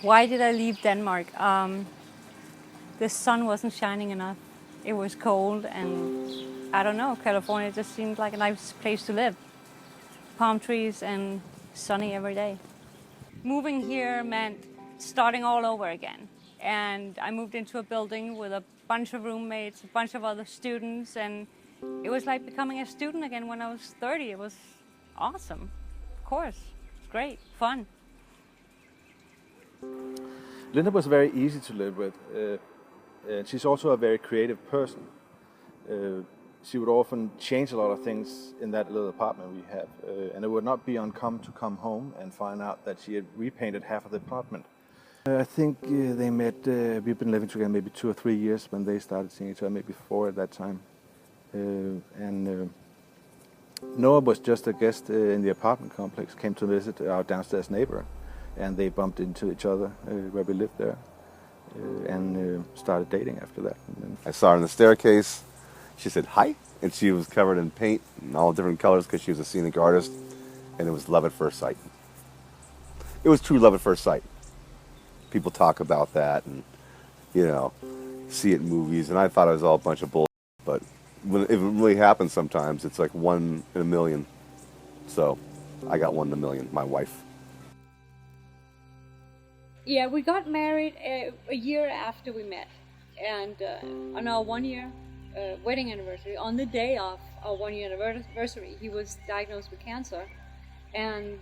Why did I leave Denmark? The sun wasn't shining enough. It was cold, and I don't know, California just seemed like a nice place to live. Palm trees and sunny every day. Moving here meant starting all over again. And I moved into a building with a bunch of roommates, a bunch of other students, and it was like becoming a student again when I was 30. It was awesome. Of course, it's great, fun. Linda was very easy to live with. She's also a very creative person. She would often change a lot of things in that little apartment we have, and it would not be uncommon to come home and find out that she had repainted half of the apartment. I think they met, we've been living together maybe 2 or 3 years when they started seeing each other, maybe 4 at that time. Noah was just a guest in the apartment complex, came to visit our downstairs neighbor, and they bumped into each other where we lived there, and started dating after that. I saw her on the staircase. She said hi, and she was covered in paint in all different colors because she was a scenic artist, and it was love at first sight. It was true love at first sight. People talk about that and, see it in movies, and I thought it was all a bunch of bull. But when it really happens sometimes, it's like 1 in a million. So I got 1 in a million, my wife. Yeah, we got married a year after we met. And on our 1-year wedding anniversary, on the day of our 1-year anniversary, he was diagnosed with cancer. And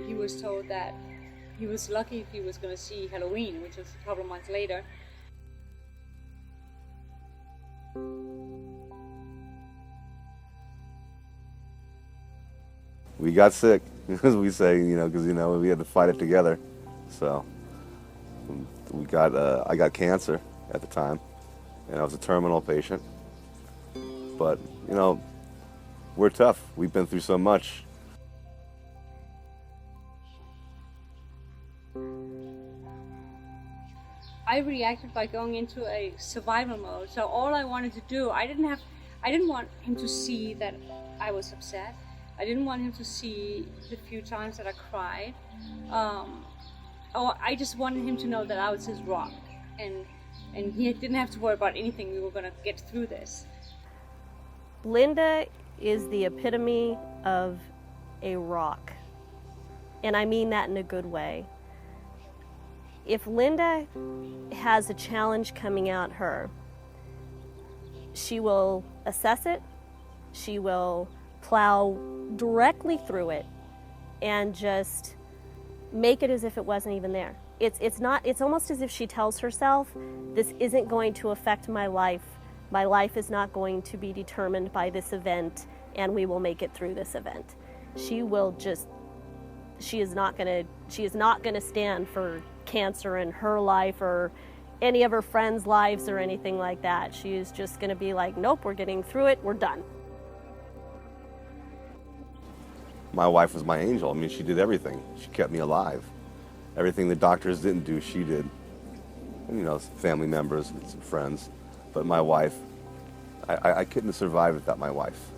he was told that he was lucky if he was going to see Halloween, which was a couple of months later. We got sick, as we say, because we had to fight it together. So I got cancer at the time, and I was a terminal patient. But we're tough. We've been through so much. I reacted by going into a survival mode. So all I wanted to do, I didn't want him to see that I was upset. I didn't want him to see the few times that I cried. I just wanted him to know that I was his rock, and he didn't have to worry about anything. We were going to get through this. Linda is the epitome of a rock, and I mean that in a good way. If Linda has a challenge coming at her, she will assess it, she will plow directly through it, and just make it as if it wasn't even there. It's almost as if she tells herself, this isn't going to affect my life. My life is not going to be determined by this event, and we will make it through this event. She is not going to stand for cancer in her life or any of her friends' lives or anything like that. She is just going to be like, nope, we're getting through it, we're done. My wife was my angel. I mean, she did everything. She kept me alive. Everything the doctors didn't do, she did. And, family members and some friends. But my wife, I couldn't have survived without my wife.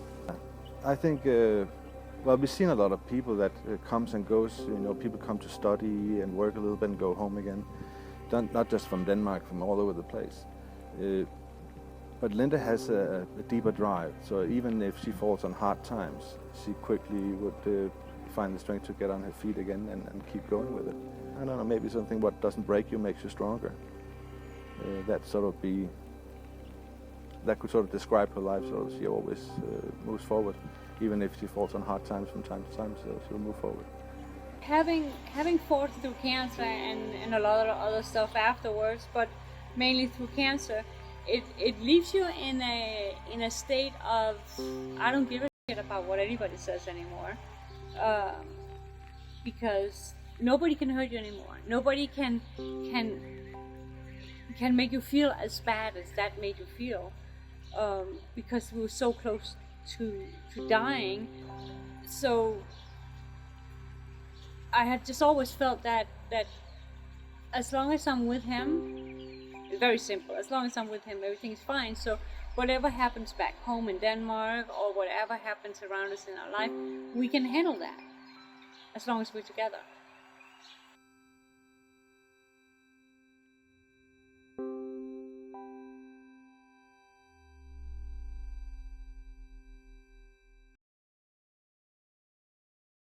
I think, we've seen a lot of people that comes and goes. People come to study and work a little bit and go home again. Not just from Denmark, from all over the place. But Linda has a deeper drive. So even if she falls on hard times, she quickly would find the strength to get on her feet again and keep going with it. I don't know, maybe something what doesn't break you makes you stronger. That could sort of describe her life. So she always moves forward. Even if she falls on hard times from time to time, so she'll move forward. Having fought through cancer and a lot of other stuff afterwards, but mainly through cancer, it leaves you in a state of, I don't give a shit about what anybody says anymore, because nobody can hurt you anymore. Nobody can make you feel as bad as that made you feel, because we were so close to dying. So I had just always felt that as long as I'm with him, it's very simple, as long as I'm with him, everything's fine. So whatever happens back home in Denmark or whatever happens around us in our life, we can handle that as long as we're together.